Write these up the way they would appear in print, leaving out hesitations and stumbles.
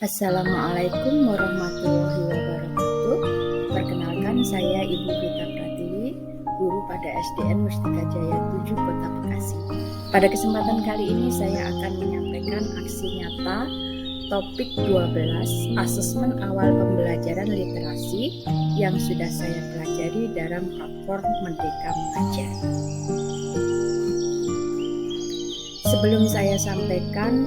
Assalamualaikum warahmatullahi wabarakatuh. Perkenalkan, saya Ibu Rita Pratiwi, guru pada SDN Mustika Jaya 7 Kota Bekasi. Pada kesempatan kali ini saya akan menyampaikan aksi nyata topik 12 asesmen awal pembelajaran literasi yang sudah saya pelajari dalam platform Merdeka Mengajar. Sebelum saya sampaikan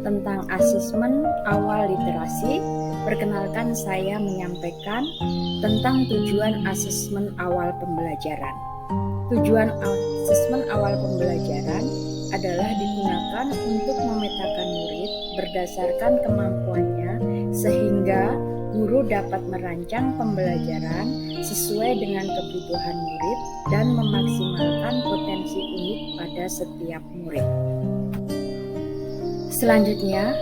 tentang asesmen awal literasi, perkenalkan saya menyampaikan tentang tujuan asesmen awal pembelajaran. Tujuan asesmen awal pembelajaran adalah digunakan untuk memetakan murid berdasarkan kemampuannya sehingga guru dapat merancang pembelajaran sesuai dengan kebutuhan murid dan memaksimalkan potensi unik pada setiap murid. Selanjutnya,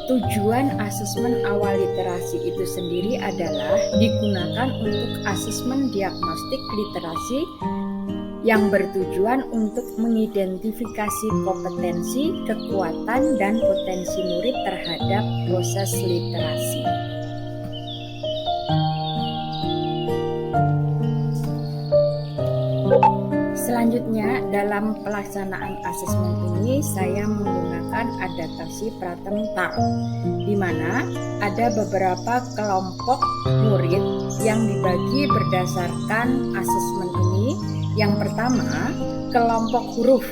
tujuan asesmen awal literasi itu sendiri adalah digunakan untuk asesmen diagnostik literasi yang bertujuan untuk mengidentifikasi kompetensi, kekuatan, dan potensi murid terhadap proses literasi. Selanjutnya, dalam pelaksanaan asesmen ini saya menggunakan adaptasi Pratham-Tal, di mana ada beberapa kelompok murid yang dibagi berdasarkan asesmen ini. Yang pertama, kelompok huruf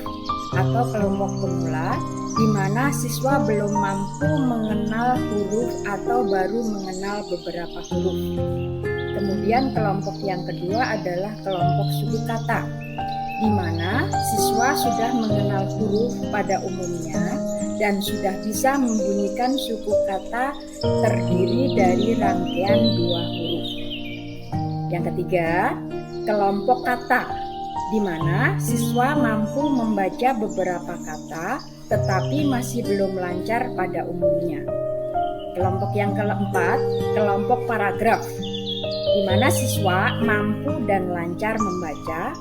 atau kelompok pemula, di mana siswa belum mampu mengenal huruf atau baru mengenal beberapa huruf. Kemudian kelompok yang kedua adalah kelompok suku kata, di mana siswa sudah mengenal huruf pada umumnya dan sudah bisa membunyikan suku kata terdiri dari rangkaian 2 huruf. Yang ketiga, kelompok kata, di mana siswa mampu membaca beberapa kata tetapi masih belum lancar pada umumnya. Kelompok yang keempat, kelompok paragraf, di mana siswa mampu dan lancar membaca.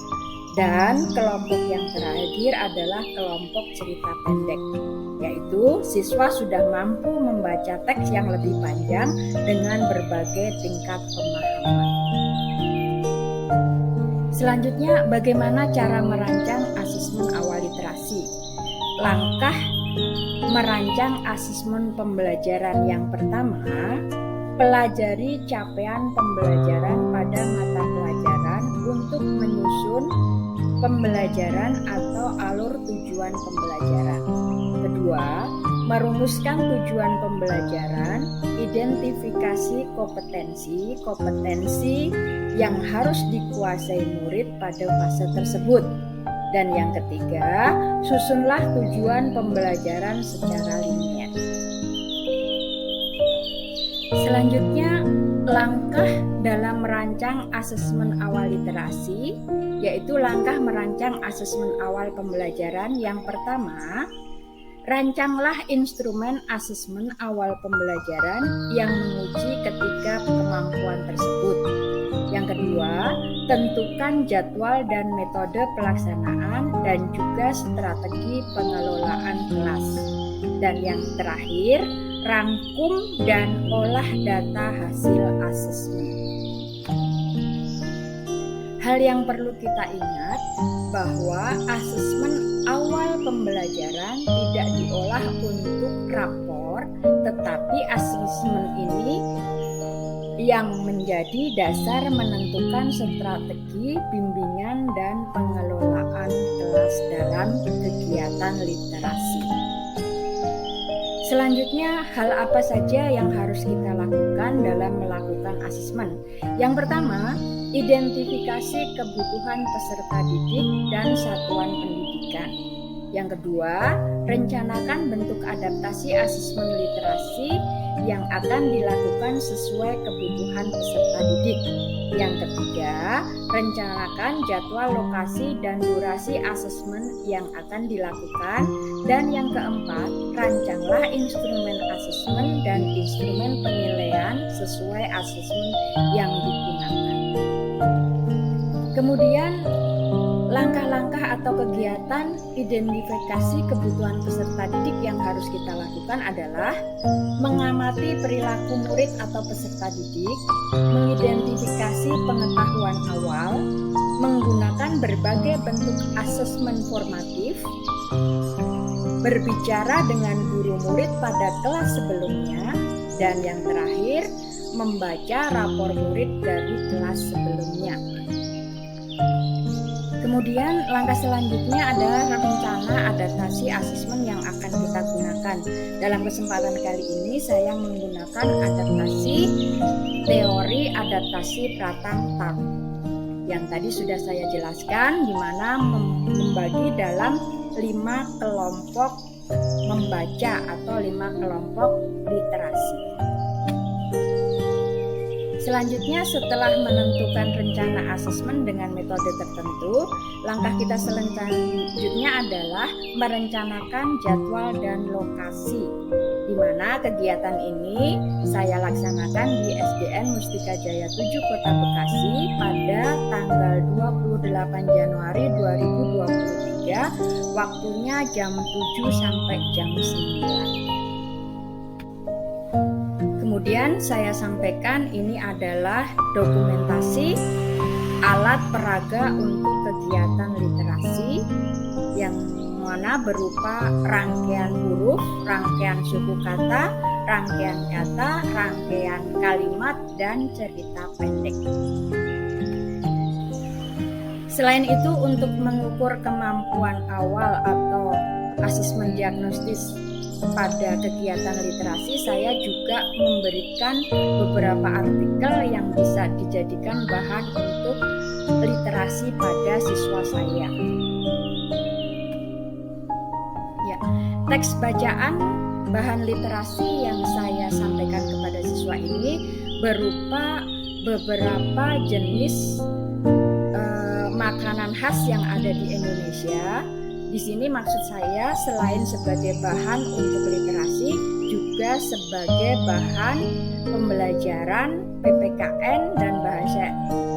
Dan kelompok yang terakhir adalah kelompok cerita pendek, yaitu siswa sudah mampu membaca teks yang lebih panjang dengan berbagai tingkat pemahaman. Selanjutnya, bagaimana cara merancang asesmen awal literasi? Langkah merancang asesmen pembelajaran yang pertama, pelajari capaian pembelajaran pada mata pelajaran untuk menyusun pembelajaran atau alur tujuan pembelajaran. Kedua, merumuskan tujuan pembelajaran, identifikasi kompetensi yang harus dikuasai murid pada fase tersebut. Dan yang ketiga, susunlah tujuan pembelajaran secara linier. Selanjutnya, langkah dalam merancang asesmen awal literasi, yaitu langkah merancang asesmen awal pembelajaran. Yang pertama, rancanglah instrumen asesmen awal pembelajaran yang menguji ketiga kemampuan tersebut. Yang kedua, tentukan jadwal dan metode pelaksanaan dan juga strategi pengelolaan kelas. Dan yang terakhir, rangkum dan olah data hasil asesmen. Hal yang perlu kita ingat bahwa asesmen awal pembelajaran tidak diolah untuk rapor, tetapi asesmen ini yang menjadi dasar menentukan strategi bimbingan dan pengelolaan kelas dalam kegiatan literasi. Selanjutnya, hal apa saja yang harus kita lakukan dalam melakukan asesmen? Yang pertama, identifikasi kebutuhan peserta didik dan satuan pendidikan. Yang kedua, rencanakan bentuk adaptasi asesmen literasi yang akan dilakukan sesuai kebutuhan peserta didik. Yang ketiga, rencanakan jadwal, lokasi, dan durasi asesmen yang akan dilakukan. Dan yang keempat, rancanglah instrumen asesmen dan instrumen penilaian sesuai asesmen yang digunakan. Kemudian, langkah langkah-langkah atau kegiatan identifikasi kebutuhan peserta didik yang harus kita lakukan adalah mengamati perilaku murid atau peserta didik, mengidentifikasi pengetahuan awal, menggunakan berbagai bentuk asesmen formatif, berbicara dengan guru murid pada kelas sebelumnya, dan yang terakhir, membaca rapor murid dari kelas sebelumnya. Kemudian langkah selanjutnya adalah rencana adaptasi asesmen yang akan kita gunakan. Dalam kesempatan kali ini saya menggunakan adaptasi teori adaptasi Pratham yang tadi sudah saya jelaskan, di mana membagi dalam 5 kelompok membaca atau 5 kelompok literasi. Selanjutnya, setelah menentukan rencana asesmen dengan metode tertentu, langkah kita selanjutnya adalah merencanakan jadwal dan lokasi, di mana kegiatan ini saya laksanakan di SDN Mustika Jaya 7 Kota Bekasi pada tanggal 28 Januari 2023, waktunya jam 7 sampai jam 9. Kemudian saya sampaikan ini adalah dokumentasi alat peraga untuk kegiatan literasi yang mana berupa rangkaian huruf, rangkaian suku kata, rangkaian kata, rangkaian kalimat, dan cerita pendek. Selain itu, untuk mengukur kemampuan awal atau asesmen diagnostis pada kegiatan literasi, saya juga memberikan beberapa artikel yang bisa dijadikan bahan untuk literasi pada siswa saya. Ya, teks bacaan bahan literasi yang saya sampaikan kepada siswa ini berupa beberapa jenis makanan khas yang ada di Indonesia. Di sini maksud saya selain sebagai bahan untuk literasi, juga sebagai bahan pembelajaran PPKN dan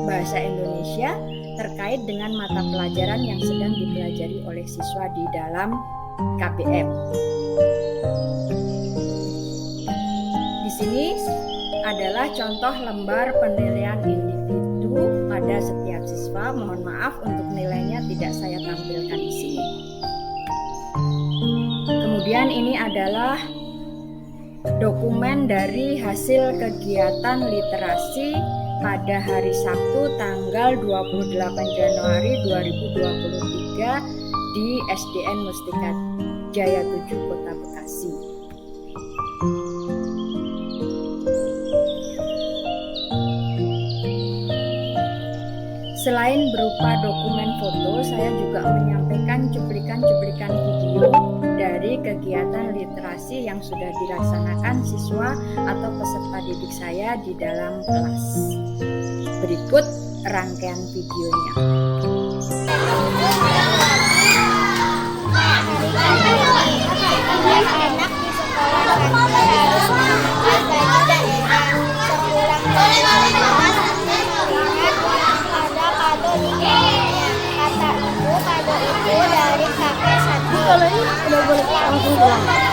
bahasa Indonesia terkait dengan mata pelajaran yang sedang dipelajari oleh siswa di dalam KBM. Di sini adalah contoh lembar penilaian individu pada setiap siswa. Mohon maaf untuk nilainya tidak saya tampilkan di sini. Kemudian ini adalah dokumen dari hasil kegiatan literasi pada hari Sabtu tanggal 28 Januari 2023 di SDN Mustika Jaya 7 Kota Bekasi. Selain berupa dokumen foto, saya juga menyampaikan cuplikan-cuplikan video dari kegiatan literasi yang sudah dilaksanakan siswa atau peserta didik saya di dalam kelas. Berikut rangkaian videonya. Anak di sekolah kami harus menghafal bagi daerah. Sepulang dari sekolah kami melihat ada kado di kebunnya. Kata ibu, kado itu dari kakek Santi.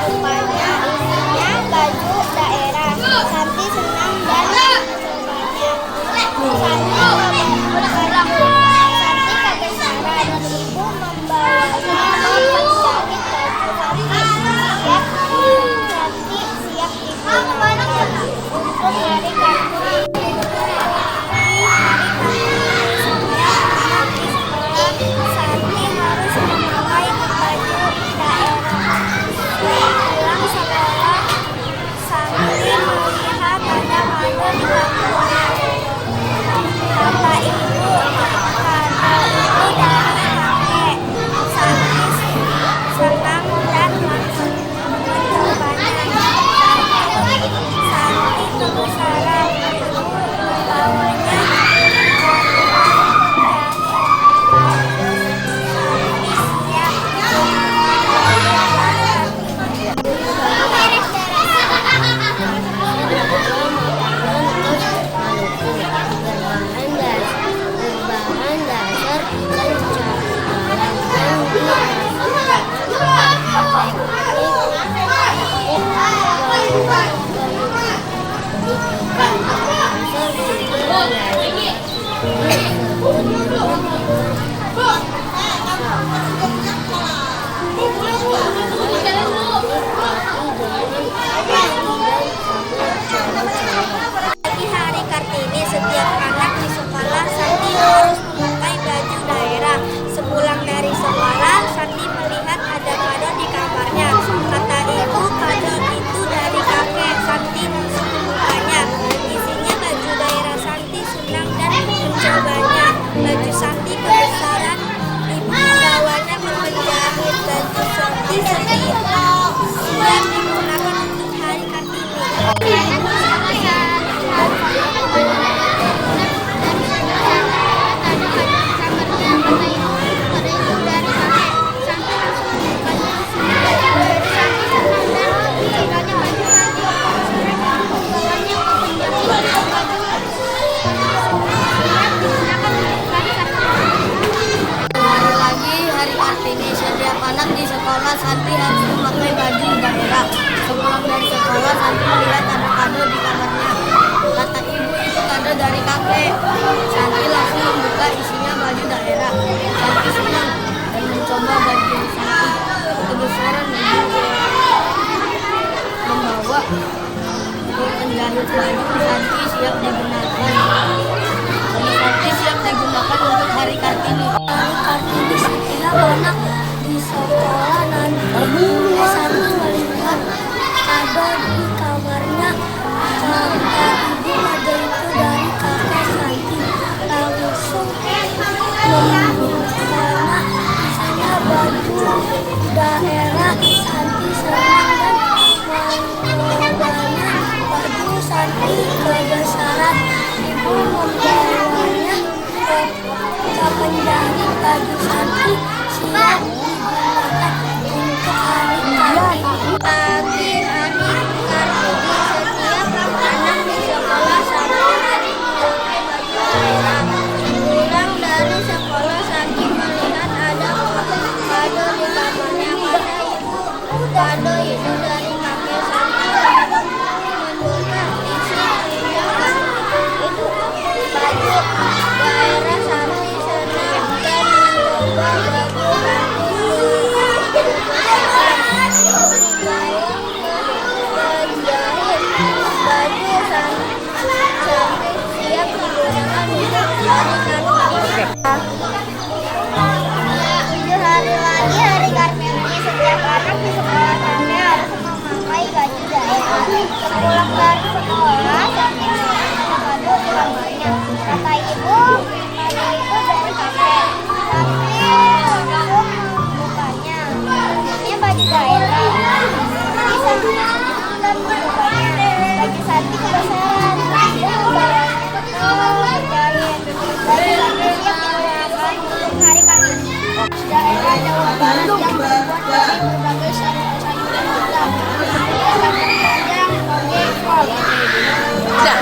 Rupanya isinya baju daerah. Santi senang dan mencobanya. Santi membangun baju. Santi kebesaran. Ibu membawanya menjahit baju Santi. Santi siap digunakan untuk hari Kartini. Santi harus memakai baju daerah. Pulang sekolah, Santi melihat ada kado di bangkunya. Kata ibu, kado itu dari kakek. Santi senang dan mencobanya. pakai. Santi langsung membuka, isinya baju daerah. Santi senang dan mencoba baju Santi kebesaran membawa penjahit baju. Santi siap digunakan. Santi siap digunakan untuk hari Kartini. Hari Kartini setia banyak di sekolah nanti. Santi melihat kado di kamarnya. Kata ibu kado itu dari kakek Santi. Langsung membukanya, isinya baju daerah. Santi senang dan membawanya baju Santi kebesaran. Ibu membawanya ke penjahit baju Santi siap digunakan untuk hari Kartini. Pagi hari Kartini setiap anak di sekolah Santi hari memakai baju daerah. Pulang dari sekolah Santi melihat ada kado di kamarnya. Kata ibu, kado itu dari kakek Santi. Membuka, isinya itu baju daerah. Santi senang dan mencoba baju penjahit baju Santi siap digunakan untuk hari Kartini. 7 hari lagi hari Kartini. Setiap anak di sekolah Santi harus memakai baju daerah. Sepulang dari sekolah, Santi melihat kado di kamarnya. Kata ibu, kado itu dari kakek. Santi langsung membukanya. Isinya baju daerah. Santi senang dan membukanya. Baju Santi kebesaran. Dia membawanya ke penjahit. Baju Santi siap digunakan untuk hari Kartini. Daerah Jawa Barat yang terbuat dari berbagai sayuran hitam. Ada kacang panjang, toge, kol. Udah.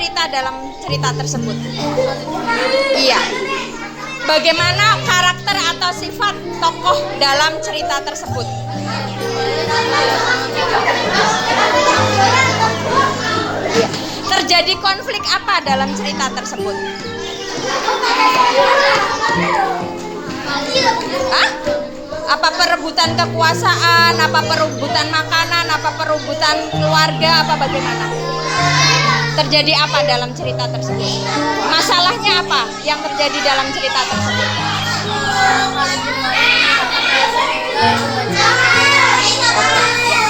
cerita dalam cerita tersebut? Iya. Bagaimana karakter atau sifat tokoh dalam cerita tersebut? Iya. Terjadi konflik apa dalam cerita tersebut? Hah? Apa perebutan kekuasaan, apa perebutan makanan, apa perebutan keluarga, apa bagaimana? Terjadi apa dalam cerita tersebut? Masalahnya apa yang terjadi dalam cerita tersebut?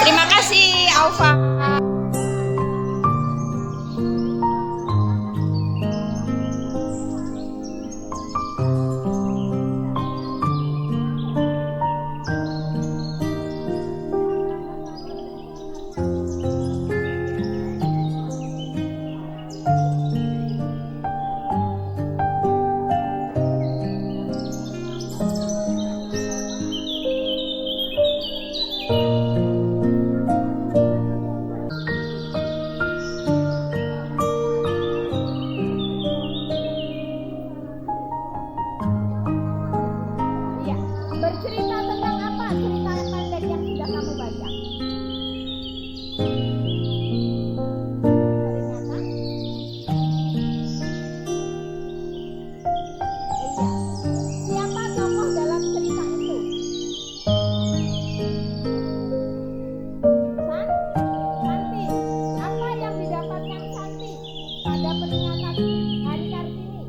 Terima kasih, Aufa. Bercerita tentang apa cerita pendek yang sudah kamu baca? Peringatan? Iya. Siapa tokoh dalam cerita itu? Santi. Apa yang didapatkan Santi pada peringatan Hari Kartini?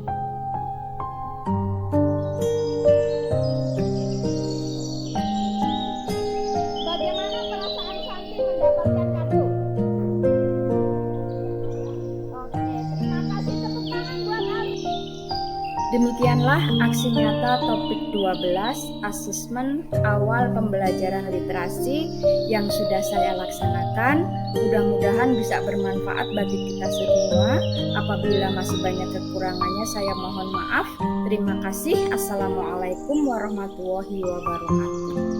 Bagaimana perasaan Santi mendapatkan kado? Oke, terima kasih, tepuk tangan buat Ali. Demikianlah aksi nyata topik 12 asesmen awal pembelajaran literasi yang sudah saya laksanakan. Mudah-mudahan bisa bermanfaat bagi kita semua. Apabila masih banyak kekurangannya saya mohon maaf. Terima kasih. Assalamualaikum warahmatullahi wabarakatuh.